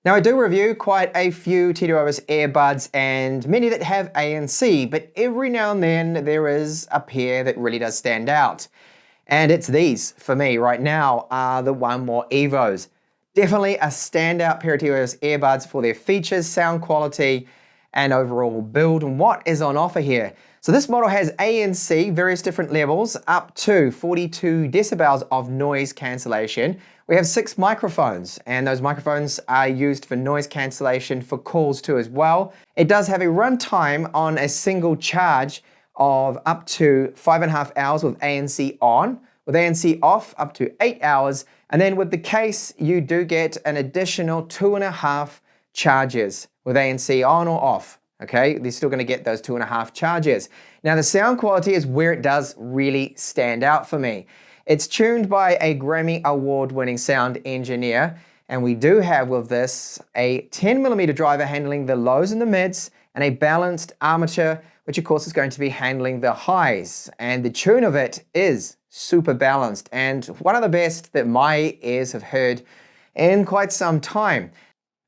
Now I do review quite a few TechTablets earbuds and many that have ANC, but every now and then there is a pair that really does stand out. And it's these, for me right now, are the One More EVOs. Definitely a standout pair of TechTablets earbuds for their features, sound quality, and overall build. And what is on offer here? So this model has ANC, various different levels, up to 42 decibels of noise cancellation. We have 6 microphones, and those microphones are used for noise cancellation for calls too as well. It does have a runtime on a single charge of up to 5.5 hours with ANC on, with ANC off up to 8 hours, and then with the case you do get an additional 2.5 charges with ANC on or off. Okay, they're still going to get those 2.5 charges. Now the sound quality is where it does really stand out for me. It's tuned by a Grammy award-winning sound engineer, and we do have with this a 10mm driver handling the lows and the mids, and a balanced armature, which of course is going to be handling the highs. And the tune of it is super balanced, and one of the best that my ears have heard in quite some time.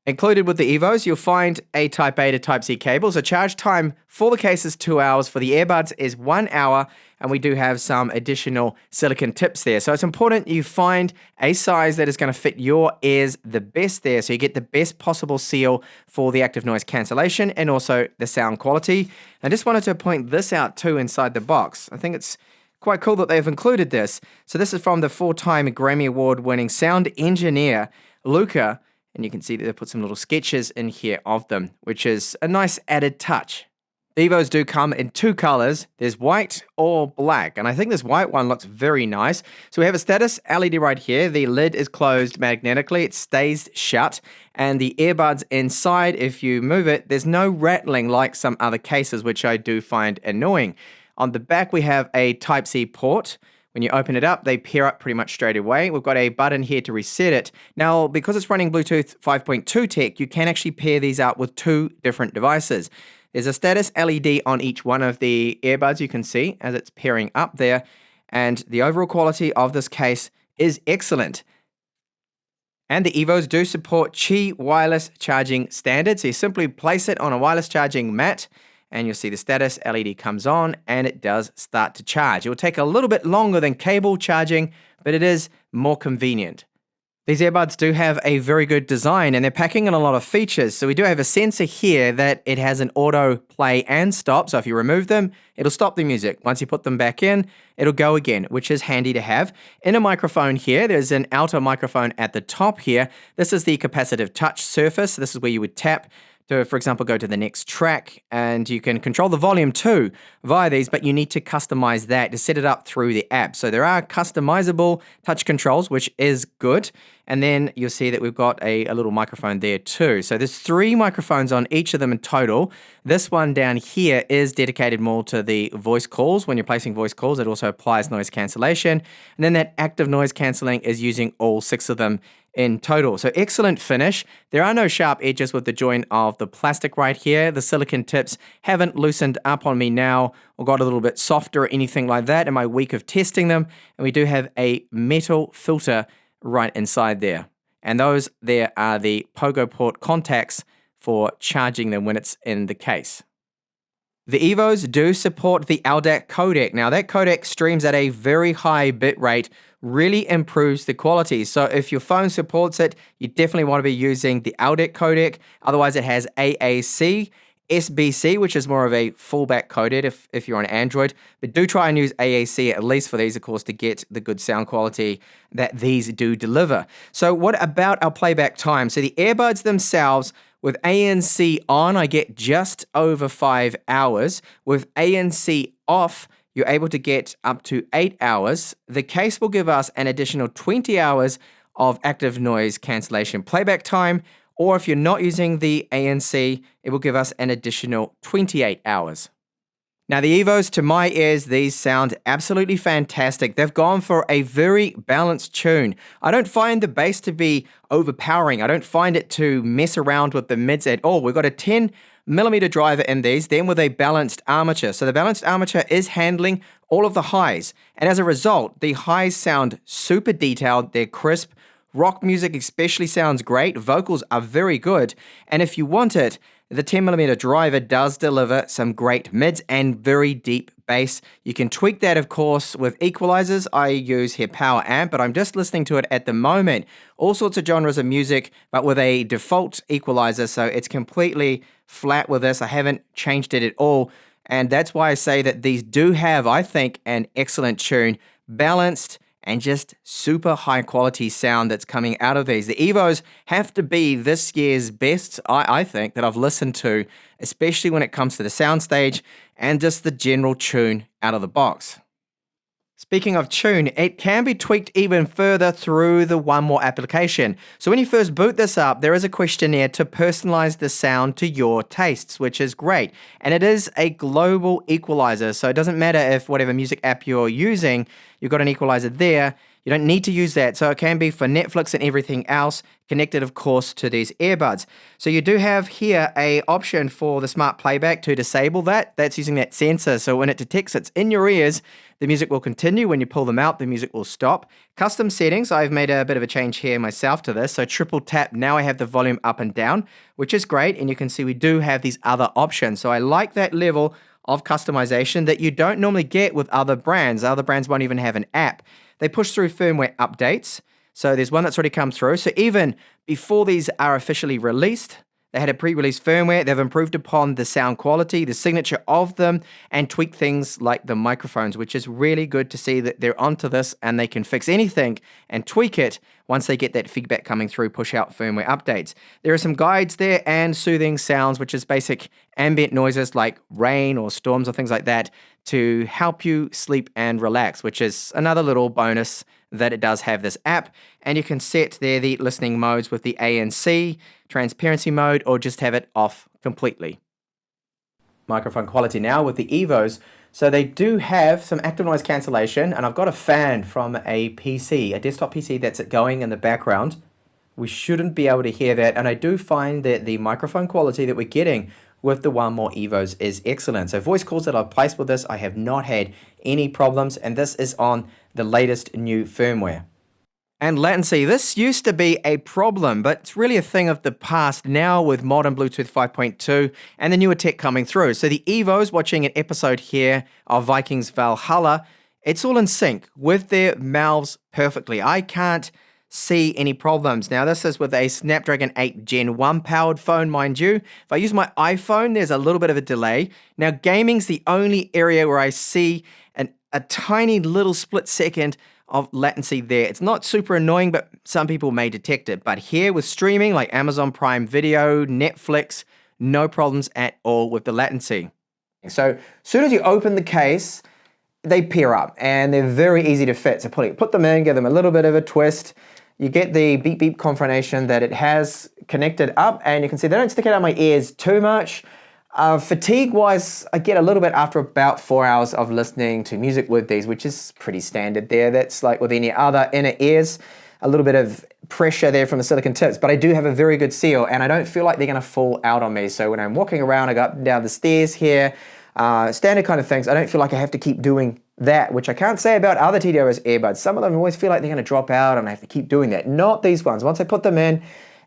Included with the EVOs, you'll find a Type A to Type C cable. So charge time for the case is 2 hours. For the earbuds is 1 hour. And we do have some additional silicone tips there. So it's important you find a size that is going to fit your ears the best there. So you get the best possible seal for the active noise cancellation and also the sound quality. I just wanted to point this out too inside the box. I think it's quite cool that they've included this. So this is from the 4-time Grammy Award-winning sound engineer, Luca. And you can see that they put some little sketches in here of them, which is a nice added touch. The EVOs do come in 2 colors. There's white or black, and I think this white one looks very nice. So we have a status LED right here. The lid is closed magnetically. It stays shut, and the earbuds inside, if you move it, there's no rattling like some other cases, which I do find annoying. On the back, we have a Type-C port. When you open it up, they pair up pretty much straight away. We've got a button here to reset it. Now, because it's running Bluetooth 5.2 tech, you can actually pair these up with 2 different devices. There's a status LED on each one of the earbuds, you can see, as it's pairing up there. And the overall quality of this case is excellent. And the EVOs do support Qi wireless charging standard. So you simply place it on a wireless charging mat, and you'll see the status LED comes on and it does start to charge. It will take a little bit longer than cable charging, but it is more convenient. These earbuds do have a very good design, and they're packing in a lot of features. So we do have a sensor here that it has an auto play and stop. So if you remove them, it'll stop the music. Once you put them back in, it'll go again, which is handy to have. In a microphone here, there's an outer microphone at the top here. This is the capacitive touch surface. This is where you would tap to, for example, go to the next track, and you can control the volume too via these, but you need to customize that to set it up through the app. So there are customizable touch controls, which is good. And then you'll see that we've got a little microphone there too. So there's 3 microphones on each of them in total. This one down here is dedicated more to the voice calls. When you're placing voice calls, it also applies noise cancellation. And then that active noise cancelling is using all 6 of them in total. So excellent finish. There are no sharp edges with the joint of the plastic right here. The silicone tips haven't loosened up on me now or got a little bit softer or anything like that in my week of testing them. And we do have a metal filter right inside there. And those there are the pogo port contacts for charging them when it's in the case. The EVOs do support the LDAC codec. Now that codec streams at a very high bit rate, really improves the quality. So if your phone supports it, you definitely want to be using the LDAC codec. Otherwise it has AAC, SBC, which is more of a fallback codec if you're on Android. But do try and use AAC at least for these, of course, to get the good sound quality that these do deliver. So what about our playback time? So the earbuds themselves, with ANC on, I get just over 5 hours. With ANC off, you're able to get up to 8 hours. The case will give us an additional 20 hours of active noise cancellation playback time, or if you're not using the ANC, it will give us an additional 28 hours. Now the EVOs, to my ears, these sound absolutely fantastic. They've gone for a very balanced tune. I don't find the bass to be overpowering. I don't find it to mess around with the mids at all. We've got a 10mm driver in these, then with a balanced armature. So the balanced armature is handling all of the highs. And as a result, the highs sound super detailed. They're crisp, Rock music especially sounds great. Vocals are very good. And if you want it, the 10mm driver does deliver some great mids and very deep bass. You can tweak that, of course, with equalizers. I use here Power Amp, but I'm just listening to it at the moment. All sorts of genres of music, but with a default equalizer, so it's completely flat with this. I haven't changed it at all. And that's why I say that these do have, I think, an excellent tune, balanced, and just super high quality sound that's coming out of these. The EVOs have to be this year's best, I think, that I've listened to, especially when it comes to the soundstage and just the general tune out of the box. Speaking of tune, it can be tweaked even further through the One More application. So when you first boot this up, there is a questionnaire to personalize the sound to your tastes, which is great. And it is a global equalizer, so it doesn't matter if whatever music app you're using, you've got an equalizer there. You don't need to use that, so it can be for Netflix and everything else, connected, of course, to these earbuds. So you do have here a option for the smart playback to disable that. That's using that sensor, so when it detects it's in your ears, the music will continue. When you pull them out, the music will stop. Custom settings, I've made a bit of a change here myself to this. So triple tap, now I have the volume up and down, which is great. And you can see we do have these other options. So I like that level of customization that you don't normally get with other brands. Other brands won't even have an app. They push through firmware updates. So there's one that's already come through. So even before these are officially released, they had a pre-release firmware. They've improved upon the sound quality, the signature of them, and tweaked things like the microphones, which is really good to see that they're onto this and they can fix anything and tweak it once they get that feedback coming through, push out firmware updates. There are some guides there and soothing sounds, which is basic ambient noises like rain or storms or things like that to help you sleep and relax, which is another little bonus that it does have this app. And you can set there the listening modes with the ANC, transparency mode, or just have it off completely. Microphone quality now with the EVOs. So they do have some active noise cancellation, and I've got a fan from a PC, a desktop PC that's going in the background. We shouldn't be able to hear that, and I do find that the microphone quality that we're getting with the One More EVOs is excellent. So voice calls that I've placed with this, I have not had any problems, and this is on the latest new firmware. And latency, this used to be a problem, but it's really a thing of the past now with modern Bluetooth 5.2 and the newer tech coming through. So the EVOs, watching an episode here of Vikings Valhalla, it's all in sync with their mouths perfectly. I can't see any problems. Now this is with a Snapdragon 8 Gen 1 powered phone, mind you. If I use my iPhone, there's a little bit of a delay. Now gaming's the only area where I see a tiny little split second of latency there. It's not super annoying, but some people may detect it. But here with streaming like Amazon Prime Video, Netflix, no problems at all with the latency. So as soon as you open the case, they pair up and they're very easy to fit. So put them in, give them a little bit of a twist. You get the beep beep confirmation that it has connected up, and you can see they don't stick out of my ears too much. Fatigue-wise, I get a little bit after about 4 hours of listening to music with these, which is pretty standard there. That's like with any other inner ears, a little bit of pressure there from the silicone tips, but I do have a very good seal, and I don't feel like they're gonna fall out on me. So when I'm walking around, I go up and down the stairs here, standard kind of things, I don't feel like I have to keep doing that, which I can't say about other TWS earbuds. Some of them always feel like they're gonna drop out and I have to keep doing that. Not these ones. Once I put them in,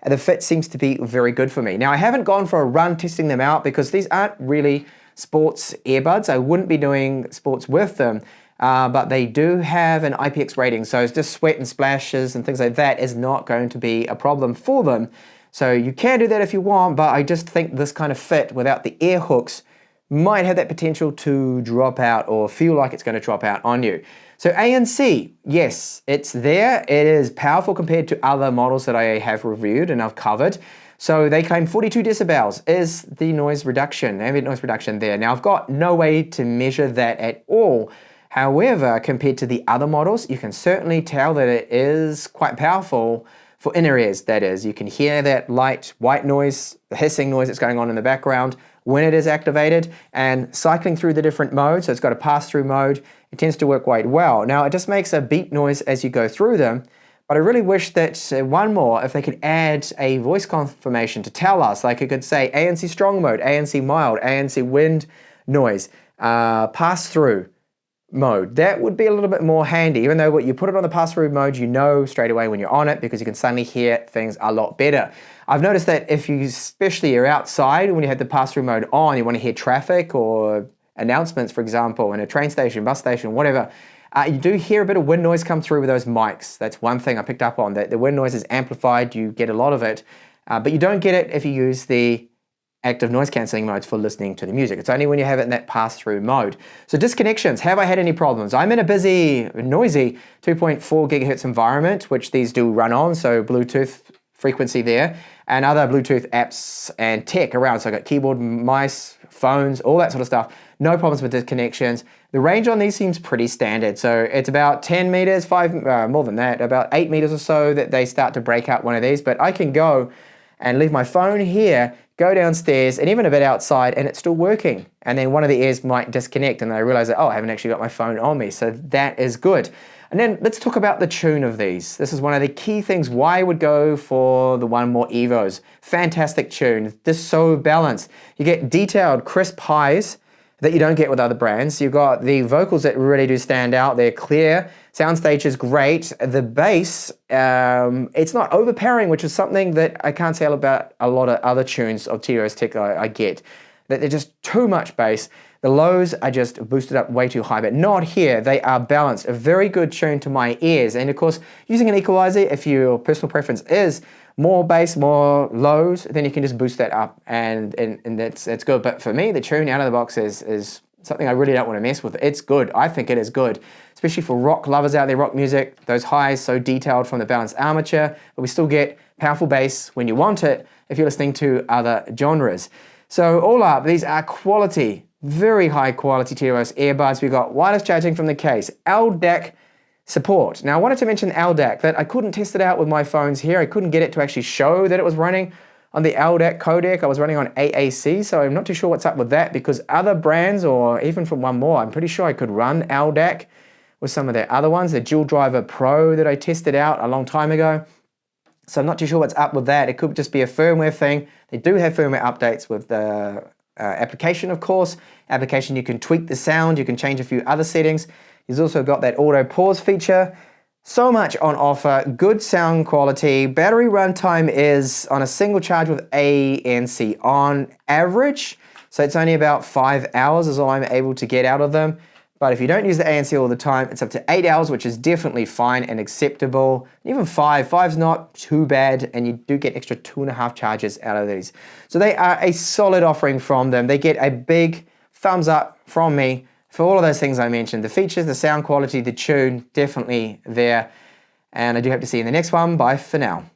the fit seems to be very good for me. Now, I haven't gone for a run testing them out because these aren't really sports earbuds. I wouldn't be doing sports with them, but they do have an IPX rating, so it's just sweat and splashes and things like that is not going to be a problem for them. So you can do that if you want, but I just think this kind of fit without the ear hooks might have that potential to drop out or feel like it's going to drop out on you. So ANC, yes, it's there. It is powerful compared to other models that I have reviewed and I've covered. So they claim 42 decibels is the noise reduction, ambient noise reduction there. Now I've got no way to measure that at all. However, compared to the other models, you can certainly tell that it is quite powerful for inner ears, that is. You can hear that light white noise, the hissing noise that's going on in the background when it is activated, and cycling through the different modes, so it's got a pass-through mode, it tends to work quite well. Now it just makes a beep noise as you go through them, but I really wish that one more, if they could add a voice confirmation to tell us, like it could say ANC strong mode, ANC mild, ANC wind noise, pass-through, mode. That would be a little bit more handy, even though when you put it on the pass-through mode, you know straight away when you're on it because you can suddenly hear things a lot better. I've noticed that if you especially are outside when you have the pass-through mode on, you want to hear traffic or announcements, for example, in a train station, bus station, whatever, you do hear a bit of wind noise come through with those mics. That's one thing I picked up on, that the wind noise is amplified, you get a lot of it, but you don't get it if you use the active noise cancelling modes for listening to the music. It's only when you have it in that pass-through mode. So disconnections, have I had any problems? I'm in a busy, noisy 2.4 gigahertz environment, which these do run on, so Bluetooth frequency there, and other Bluetooth apps and tech around. So I got keyboard, mice, phones, all that sort of stuff. No problems with disconnections. The range on these seems pretty standard. So it's about 10 meters, more than that, about 8 meters or so that they start to break out one of these. But I can go and leave my phone here, go downstairs, and even a bit outside, and it's still working. And then one of the ears might disconnect, and I realize that, oh, I haven't actually got my phone on me. So that is good. And then let's talk about the tune of these. This is one of the key things why I would go for the One More EVOs. Fantastic tune, just so balanced. You get detailed, crisp highs that you don't get with other brands. You've got the vocals that really do stand out. They're clear. Soundstage is great. The bass, it's not overpowering, which is something that I can't say about a lot of other tunes of TWS Tech I get. That they're just too much bass. The lows are just boosted up way too high, but not here. They are balanced. A very good tune to my ears. And of course, using an equalizer, if your personal preference is more bass, more lows, then you can just boost that up, and that's good. But for me, the tune out of the box is something I really don't want to mess with. It's good. I think it is good, especially for rock lovers out there, rock music. Those highs so detailed from the balanced armature, but we still get powerful bass when you want it if you're listening to other genres. So all up, these are quality, very high quality TWS earbuds. We've got wireless charging from the case, LDAC support. Now I wanted to mention LDAC, that I couldn't test it out with my phones here. I couldn't get it to actually show that it was running on the LDAC codec. I was running on AAC, so I'm not too sure what's up with that, because other brands, or even from One More, I'm pretty sure I could run LDAC with some of their other ones, the Dual Driver Pro that I tested out a long time ago. So I'm not too sure what's up with that. It could just be a firmware thing. They do have firmware updates with the application, of course. Application, you can tweak the sound, you can change a few other settings. He's also got that auto pause feature. So much on offer, good sound quality. Battery runtime is on a single charge with ANC on average. So it's only about 5 hours is all I'm able to get out of them. But if you don't use the ANC all the time, it's up to 8 hours, which is definitely fine and acceptable. Even 5's not too bad, and you do get extra 2.5 charges out of these. So they are a solid offering from them. They get a big thumbs up from me for all of those things I mentioned. The features, the sound quality, the tune, definitely there. And I do hope to see you in the next one. Bye for now.